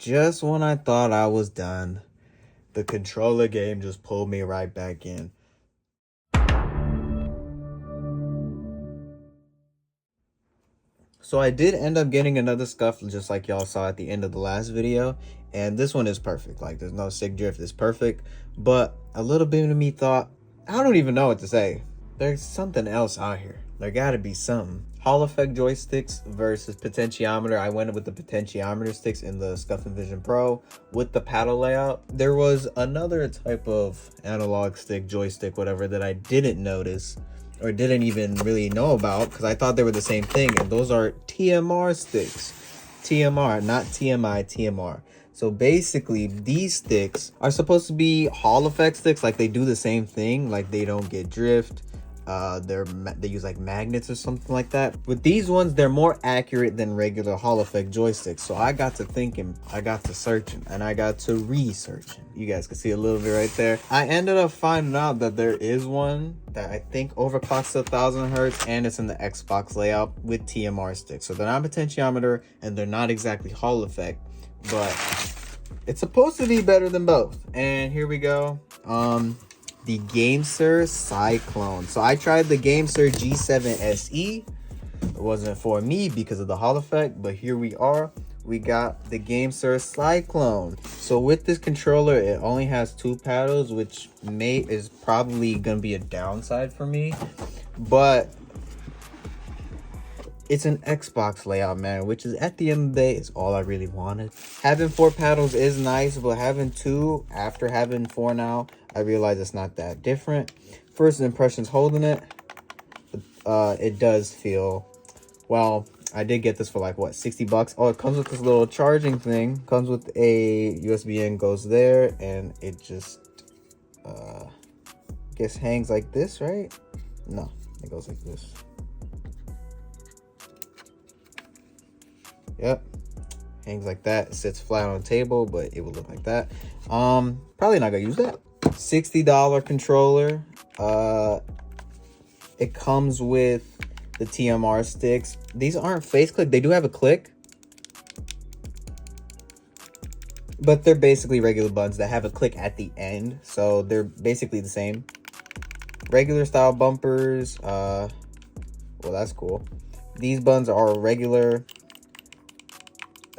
Just when I thought I was done, the controller game just pulled me right back in. So I did end up getting another Scuf just like y'all saw at the end of the last video. And this one is perfect. Like, there's no sig drift, it's perfect. But a little bit of me thought, I don't even know what to say. There's something else out here. There gotta be something. Hall effect joysticks versus potentiometer. I went with the potentiometer sticks in the Scuf Vision Pro with the paddle layout. There was another type of analog stick, joystick, whatever, that I didn't notice or didn't even really know about because I thought they were the same thing, and those are TMR sticks. TMR, not TMI, TMR. So basically, these sticks are supposed to be Hall effect sticks. Like, they do the same thing. Like, they don't get drift. They use like magnets or something like that. With these ones, they're more accurate than regular Hall effect joysticks. So I got to thinking, I got to searching, and I got to researching. You guys can see a little bit right there. I ended up finding out that there is one that I think overclocks to 1000 hertz, and it's in the Xbox layout with TMR sticks. So they're not potentiometer and they're not exactly Hall effect, but it's supposed to be better than both. And here we go. The Gamesir Cyclone. So I tried the Gamesir G7 SE. It wasn't for me because of the Hall effect, but here we are. We got the Gamesir Cyclone. So with this controller, it only has 2 paddles, which is probably gonna be a downside for me, but it's an Xbox layout, man, which is, at the end of the day, is all I really wanted. Having 4 paddles is nice, but having 2, after having 4 now, I realize it's not that different. First impressions holding it, it does feel, well, I did get this for like, what, 60 bucks? Oh, it comes with this little charging thing. Comes with a USB-N, goes there, and it just, I guess hangs like this, right? No, it goes like this. Yep, hangs like that. It sits flat on the table, but it would look like that. Probably not gonna use that. $60 controller. It comes with the TMR sticks. These aren't face click. They do have a click, but they're basically regular buttons that have a click at the end, so they're basically the same. Regular style bumpers. Well, that's cool. These buttons are regular.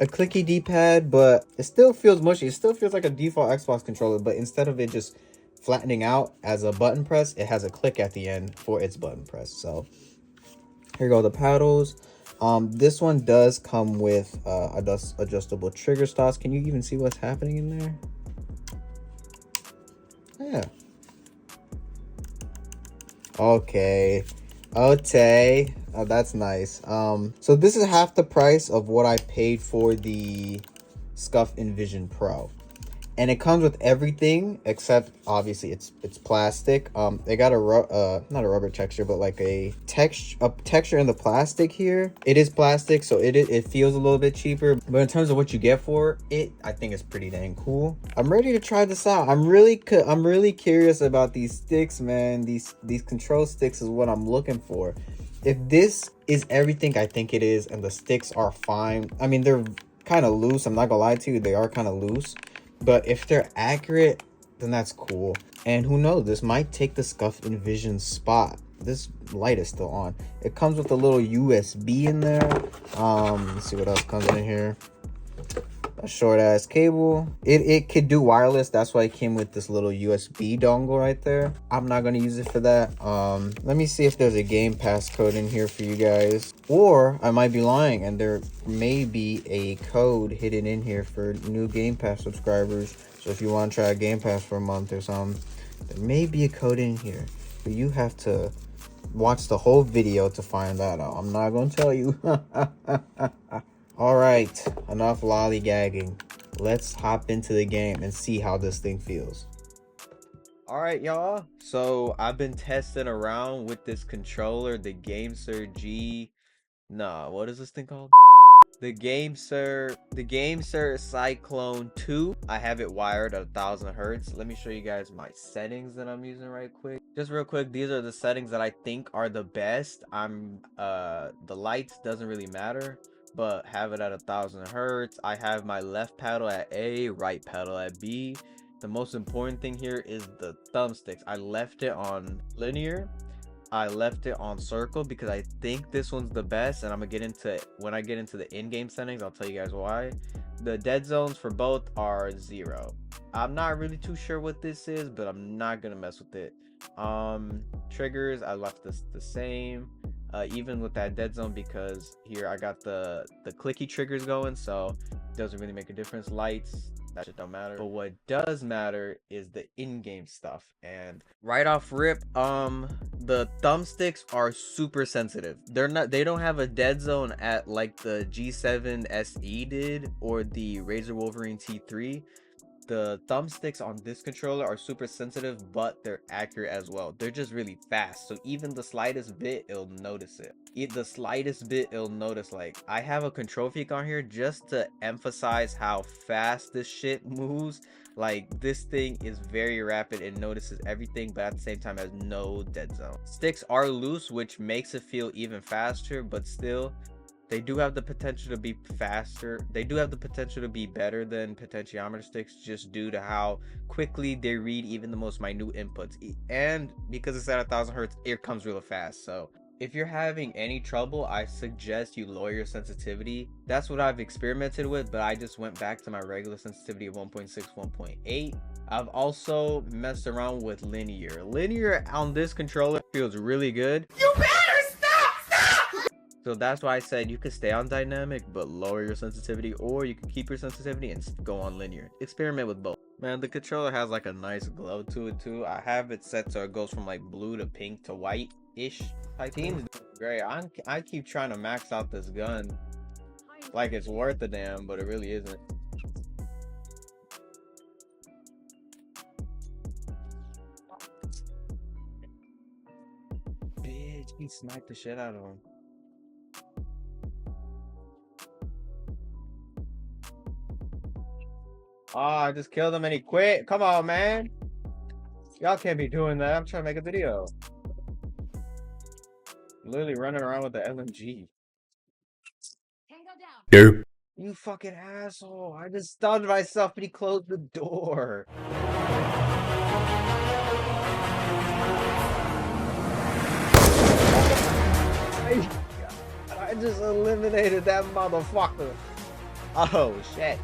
A clicky D-pad, but it still feels mushy. It still feels like a default Xbox controller, but instead of it just flattening out as a button press, it has a click at the end for its button press. So here go the paddles. This one does come with adjustable trigger stops. Can you even see what's happening in there? Yeah. Okay. Okay. Oh, that's nice. So this is half the price of what I paid for the Scuf Vision Pro, and it comes with everything except, obviously, it's plastic. They got a not a rubber texture, but like a texture in the plastic here. It is plastic, so it feels a little bit cheaper, but in terms of what you get for it, I think it's pretty dang cool. I'm ready to try this out. I'm really curious about these sticks, man. These control sticks is what I'm looking for. If this is everything I think it is, and the sticks are fine, I mean, they're kind of loose. I'm not gonna lie to you, they are kind of loose. But if they're accurate, then that's cool. And who knows, this might take the Scuf Vision's spot. This light is still on. It comes with a little USB in there. Let's see what else comes in here. A short ass cable. It could do wireless. That's why it came with this little USB dongle right there. I'm not gonna use it for that. Let me see if there's a Game Pass code in here for you guys, or I might be lying and there may be a code hidden in here for new Game Pass subscribers. So if you want to try a Game Pass for a month or something, there may be a code in here, but you have to watch the whole video to find that out. I'm not gonna tell you. All right, enough lollygagging. Let's hop into the game and see how this thing feels. All right, y'all. So I've been testing around with this controller, the Gamesir what is this thing called? The Gamesir Cyclone 2. I have it wired at 1000 hertz. Let me show you guys my settings that I'm using right quick. Just real quick, these are the settings that I think are the best. The lights doesn't really matter. but have it at 1000 Hz. I have my left paddle at A, right paddle at B. The most important thing here is the thumbsticks. I left it on linear. I left it on circle because I think this one's the best, and I'm gonna get into it when I get into the in-game settings. I'll tell you guys why. The dead zones for both are 0. I'm not really too sure what this is, but I'm not gonna mess with it. Triggers, I left this the same, even with that dead zone, because here I got the clicky triggers going, so it doesn't really make a difference. Lights, that shit don't matter. But what does matter is the in-game stuff. And right off rip, the thumbsticks are super sensitive. They don't have a dead zone at like the G7 SE did or the Razer Wolverine T3. The thumbsticks on this controller are super sensitive, but they're accurate as well. They're just really fast, so even the slightest bit, it'll notice it. The slightest bit, it'll notice. Like, I have a control freak on here just to emphasize how fast this shit moves. Like, this thing is very rapid and notices everything, but at the same time has no dead zone. Sticks are loose, which makes it feel even faster, but still, they do have the potential to be faster. They do have the potential to be better than potentiometer sticks, just due to how quickly they read even the most minute inputs. And because it's at 1000 Hz, it comes real fast. So if you're having any trouble, I suggest you lower your sensitivity. That's what I've experimented with, but I just went back to my regular sensitivity of 1.6, 1.8. I've also messed around with linear. Linear on this controller feels really good. You better stop! So that's why I said you could stay on dynamic but lower your sensitivity, or you can keep your sensitivity and go on linear. Experiment with both. Man, the controller has like a nice glow to it too. I have it set so it goes from like blue to pink to white-ish. Team's great. I keep trying to max out this gun like it's worth a damn, but it really isn't. Bitch, he sniped the shit out of him. Oh, I just killed him and he quit. Come on, man. Y'all can't be doing that. I'm trying to make a video. Literally running around with the LMG. Yep. You fucking asshole. I just stunned myself and he closed the door. I just eliminated that motherfucker. Oh, shit.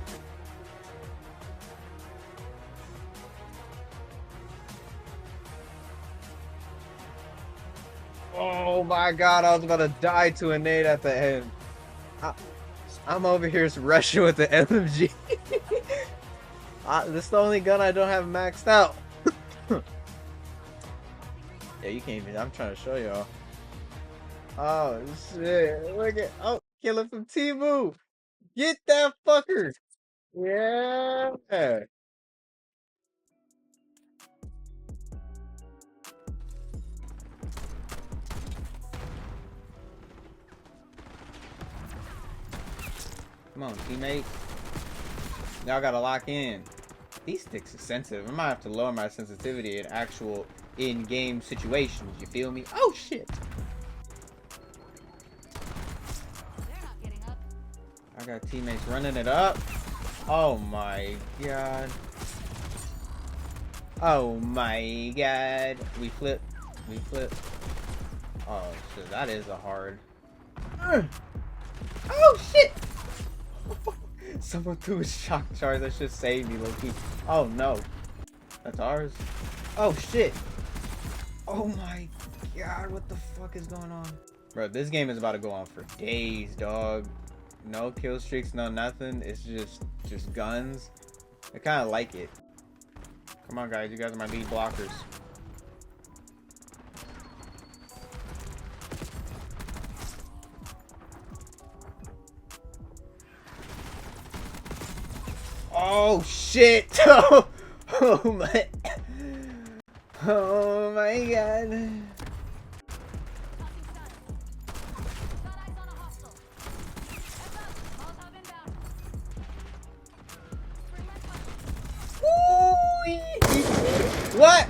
Oh my god, I was about to die to a nade at the end. I'm over here rushing with the LMG. This is the only gun I don't have maxed out. Yeah, you can't even. I'm trying to show y'all. Oh shit! Look at killing from Timu. Get that fucker. Yeah. Come on, teammate. Y'all gotta lock in. These sticks are sensitive. I might have to lower my sensitivity in actual in-game situations. You feel me? Oh shit! I got teammates running it up. Oh my god. Oh my god. We flip. We flip. Oh shit, that is a hard. Oh shit! Someone threw a shock charge that should save me, low-key. Oh no. That's ours. Oh shit. Oh my god, what the fuck is going on? Bro, this game is about to go on for days, dog. No kill streaks, no nothing. It's just guns. I kind of like it. Come on, guys. You guys are my lead blockers. Oh shit! Oh my! Oh my god! What?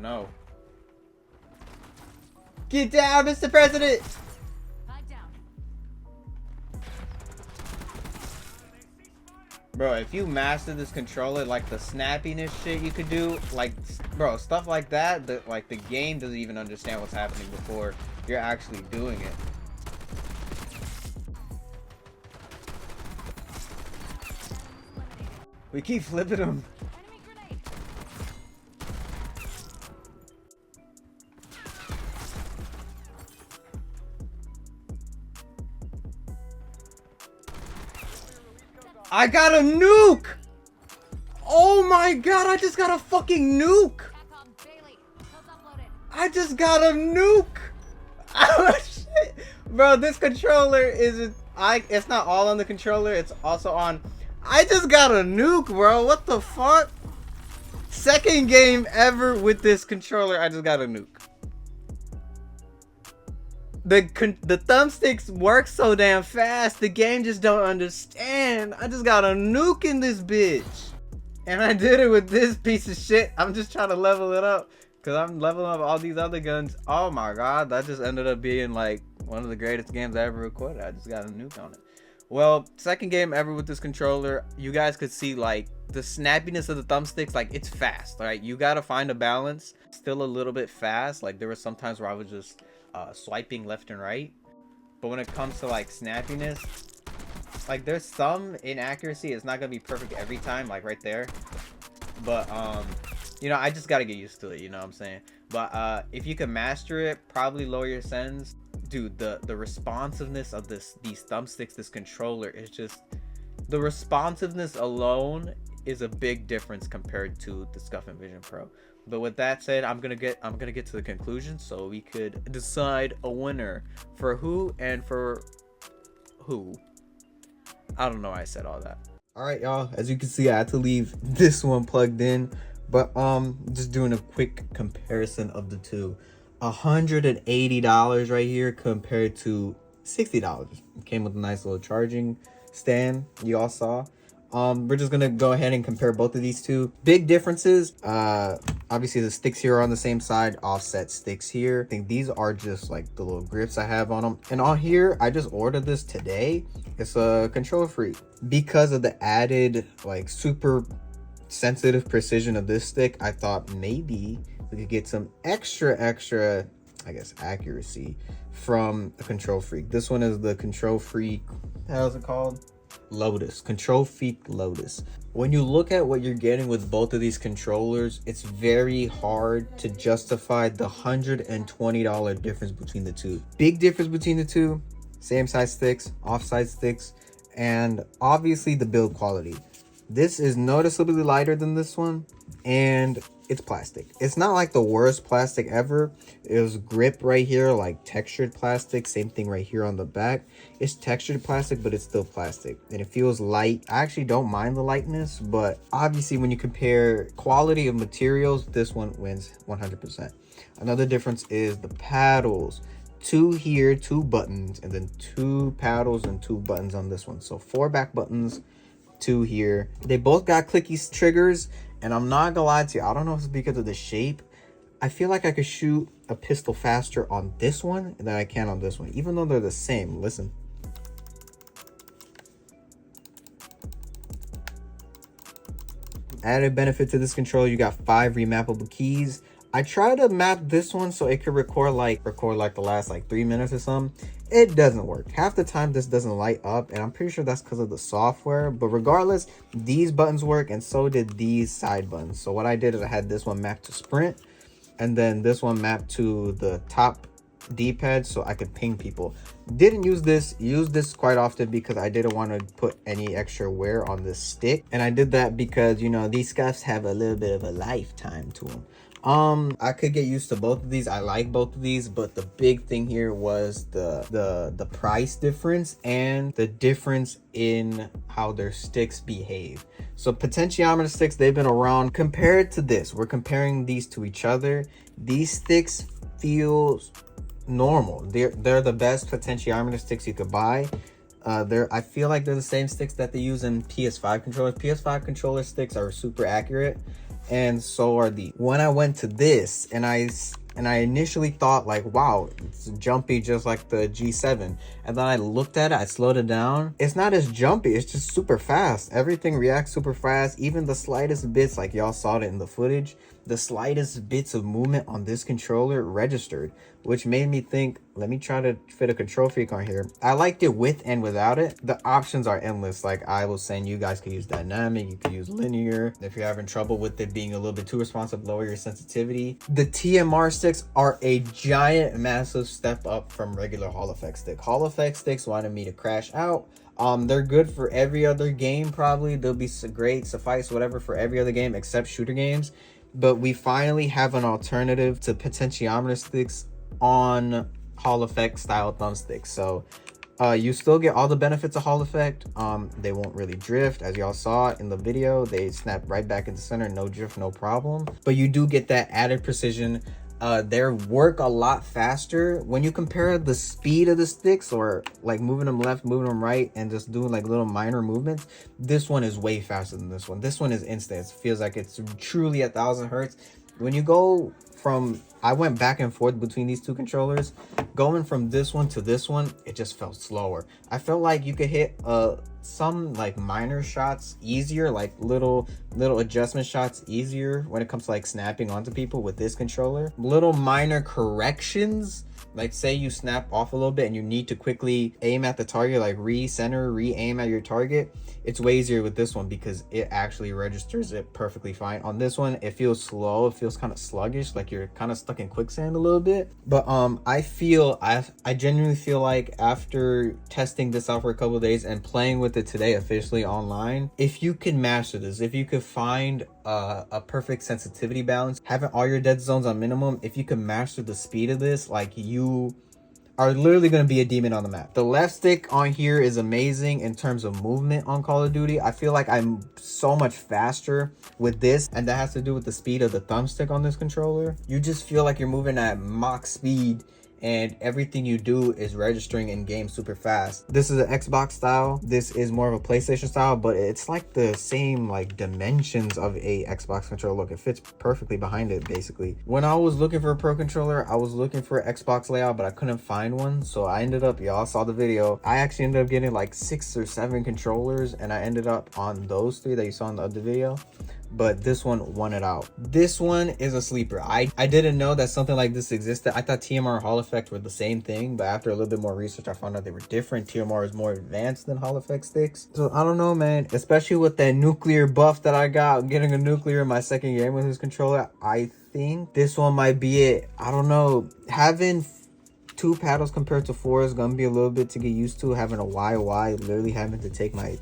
no. Get down, Mr. President! Bro, if you master this controller, like the snappiness shit you could do, like, bro, stuff like that, like the game doesn't even understand what's happening before you're actually doing it. We keep flipping them. I got a nuke! Oh my god, I just got a fucking nuke! I just got a nuke! Oh shit! Bro, this controller it's not all on the controller, it's also on. I just got a nuke, bro. What the fuck? Second game ever with this controller, I just got a nuke. The thumbsticks work so damn fast, the game just don't understand. I just got a nuke in this bitch. And I did it with this piece of shit. I'm just trying to level it up, because I'm leveling up all these other guns. Oh my god, that just ended up being like one of the greatest games I ever recorded. I just got a nuke on it. Well, second game ever with this controller. You guys could see like the snappiness of the thumbsticks. Like, it's fast, right? You gotta find a balance. Still a little bit fast. Like, there were some times where I was just swiping left and right, but when it comes to like snappiness, like there's some inaccuracy. It's not gonna be perfect every time, like right there, but you know, I just gotta get used to it, you know what I'm saying? But if you can master it, probably lower your sends. Dude, the responsiveness of these thumbsticks, this controller is just, the responsiveness alone is a big difference compared to the Scuf Envision Pro. But with that said, I'm gonna get to the conclusion so we could decide a winner for who and for who. I don't know why I said all that. All right, y'all. As you can see, I had to leave this one plugged in, but just doing a quick comparison of the two. $180 right here compared to $60. It came with a nice little charging stand. You all saw. We're just gonna go ahead and compare both of these two. Big differences. Obviously the sticks here are on the same side, offset sticks here. I think these are just like the little grips I have on them. And on here, I just ordered this today. It's a control free because of the added like super sensitive precision of this stick. I thought maybe we could get some extra, I guess, accuracy from a Control Freak. This one is the Control Freak, how's it called? Lotus. Control Freak Lotus. When you look at what you're getting with both of these controllers, it's very hard to justify the $120 difference between the two. Big difference between the two, same size sticks, offside sticks, and obviously the build quality. This is noticeably lighter than this one, and it's plastic. It's not like the worst plastic ever. It was grip right here, like textured plastic. Same thing right here on the back. It's textured plastic, but it's still plastic, and it feels light. I actually don't mind the lightness, but obviously when you compare quality of materials, this one wins 100%. Another difference is the paddles. 2 here, 2 buttons, and then 2 paddles and 2 buttons on this one. So 4 back buttons, 2 here. They both got clicky triggers, and I'm not gonna lie to you, I don't know if it's because of the shape. I feel like I could shoot a pistol faster on this one than I can on this one, even though they're the same. Listen. Added benefit to this controller, you got 5 remappable keys. I tried to map this one so it could record like the last like 3 minutes or something. It doesn't work. Half the time this doesn't light up, and I'm pretty sure that's because of the software. But regardless, these buttons work, and so did these side buttons. So what I did is I had this one mapped to sprint, and then this one mapped to the top D-pad so I could ping people. Didn't use this quite often because I didn't want to put any extra wear on this stick, and I did that because, you know, these Scufs have a little bit of a lifetime to them. I could get used to both of these. I like both of these, but the big thing here was the price difference and the difference in how their sticks behave. So potentiometer sticks, they've been around. Compared to this, we're comparing these to each other. These sticks feel normal. They're the best potentiometer sticks you could buy. I feel like they're the same sticks that they use in PS5 controllers. PS5 controller sticks are super accurate. and so are these. When I went to this and I initially thought like, wow, it's jumpy just like the G7. And then I looked at it, I slowed it down. It's not as jumpy, it's just super fast. Everything reacts super fast. Even the slightest bits, like y'all saw it in the footage, the slightest bits of movement on this controller registered, which made me think, let me try to fit a control freak on here. I liked it with and without it. The options are endless. Like I was saying, you guys could use dynamic, you could use linear. If you're having trouble with it being a little bit too responsive, lower your sensitivity. The TMR sticks are a giant, massive step up from regular Hall effect stick. Hall effect sticks wanted me to crash out. They're good for every other game, probably. They'll be great, suffice, whatever, for every other game except shooter games. But we finally have an alternative to potentiometer sticks on Hall effect style thumbsticks. So you still get all the benefits of Hall effect. They won't really drift, as y'all saw in the video. They snap right back into center, no drift, no problem. But you do get that added precision. They work a lot faster when you compare the speed of the sticks, or like moving them left, moving them right, and just doing like little minor movements. This one is way faster than this one. This one is instant. It feels like it's truly 1000 hertz. When you go from, I went back and forth between these two controllers, going from this one to this one, it just felt slower. I felt like you could hit some like minor shots easier, like little adjustment shots easier when it comes to like snapping onto people with this controller. Little minor corrections, like say you snap off a little bit and you need to quickly aim at the target, like re-center, re-aim at your target. It's way easier with this one because it actually registers it perfectly fine. On this one, it feels slow. It feels kind of sluggish, like you're kind of stuck in quicksand a little bit. But I genuinely feel like after testing this out for a couple of days and playing with it today officially online, if you can master this, if you could find a perfect sensitivity balance, having all your dead zones on minimum, if you can master the speed of this, like you are literally going to be a demon on the map. The left stick on here is amazing in terms of movement on Call of Duty. I feel like I'm so much faster with this, and that has to do with the speed of the thumbstick on this controller. You just feel like you're moving at Mach speed, and everything you do is registering in game super fast. This is an Xbox style. This is more of a PlayStation style, but it's like the same like dimensions of a Xbox controller. Look, it fits perfectly behind it basically. When I was looking for a pro controller, I was looking for an Xbox layout, but I couldn't find one. So I ended up, y'all saw the video, I actually ended up getting like 6 or 7 controllers, and I ended up on those 3 that you saw in the other video. But this one won it out. This one is a sleeper. I didn't know that something like this existed. I thought TMR Hall effect were the same thing, but after a little bit more research, I found out they were different. TMR is more advanced than Hall effect sticks. So I don't know, man, especially with that nuclear buff that I got, getting a nuclear in my second game with this controller, I think this one might be it. I don't know, having 2 paddles compared to 4 is gonna be a little bit to get used to. Having a YY, literally having to take my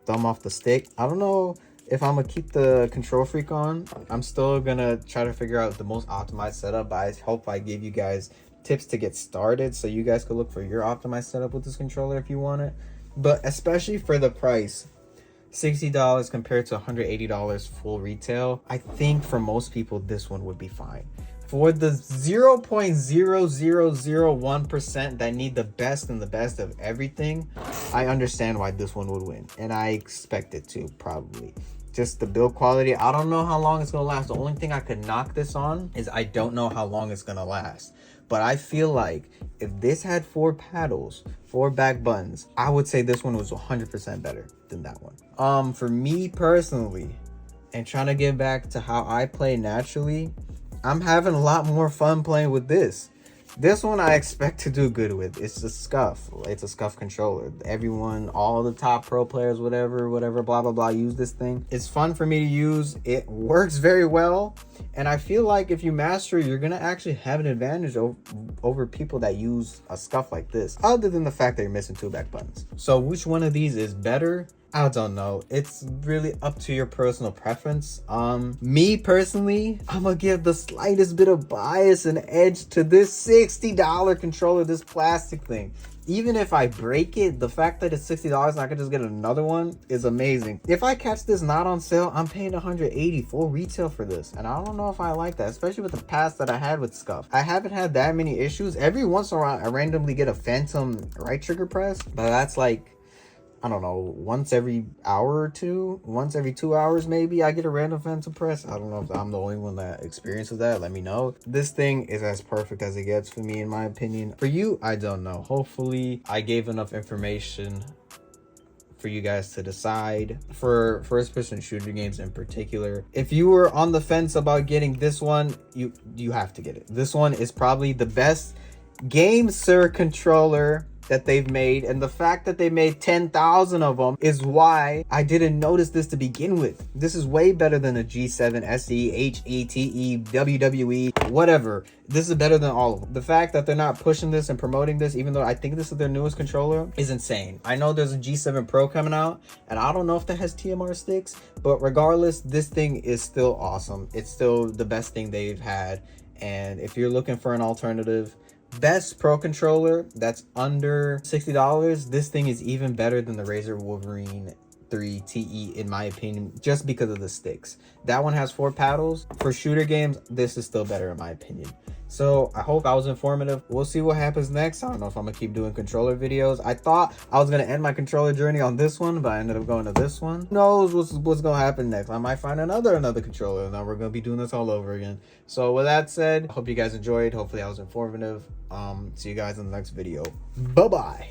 thumb off the stick. I don't know if I'm gonna keep the control freak on. I'm still gonna try to figure out the most optimized setup, but I hope I give you guys tips to get started so you guys could look for your optimized setup with this controller if you want it. But especially for the price, $60 compared to $180 full retail, I think for most people this one would be fine. For the 0.0001% that need the best and the best of everything, I understand why this one would win, and I expect it to probably. Just the build quality, I don't know how long it's gonna last. The only thing I could knock this on is I don't know how long it's gonna last. But I feel like if this had 4 paddles, 4 back buttons, I would say this one was 100% better than that one. For me personally, and trying to get back to how I play naturally, I'm having a lot more fun playing with this. This one I expect to do good with. It's a Scuf. It's a Scuf controller. Everyone, all the top pro players, whatever, blah, blah, blah, use this thing. It's fun for me to use. It works very well. And I feel like if you master it, you're going to actually have an advantage over people that use a Scuf like this, other than the fact that you're missing 2 back buttons. So which one of these is better? I don't know. It's really up to your personal preference. Me personally, I'm gonna give the slightest bit of bias and edge to this $60 controller, this plastic thing. Even if I break it, the fact that it's $60 and I can just get another one is amazing. If I catch this not on sale, I'm paying $180 full retail for this. And I don't know if I like that, especially with the past that I had with Scuf. I haven't had that many issues. Every once in a while, I randomly get a phantom right trigger press, but that's like, I don't know, once every hour or two, once every 2 hours maybe, I get a random phantom press. I don't know if I'm the only one that experiences that. Let me know. This thing is as perfect as it gets for me, in my opinion. For you, I don't know. Hopefully I gave enough information for you guys to decide. For first-person shooter games in particular, if you were on the fence about getting this one, you have to get it. This one is probably the best Gamesir controller that they've made, and the fact that they made 10,000 of them is why I didn't notice this to begin with. This is way better than a G7, SE, HE, WWE, whatever. This is better than all of them. The fact that they're not pushing this and promoting this, even though I think this is their newest controller, is insane. I know there's a G7 Pro coming out, and I don't know if that has TMR sticks, but regardless, this thing is still awesome. It's still the best thing they've had, and if you're looking for an alternative, best pro controller that's under $60, this thing is even better than the Razer Wolverine 3 TE in my opinion, just because of the sticks. That one has 4 paddles. For shooter games, this is still better in my opinion. So I hope I was informative. We'll see what happens next. I don't know if I'm gonna keep doing controller videos. I thought I was gonna end my controller journey on this one, but I ended up going to this one. Who knows what's gonna happen next? I might find another controller, and then we're gonna be doing this all over again. So with that said, I hope you guys enjoyed. Hopefully I was informative. See you guys in the next video. Bye bye.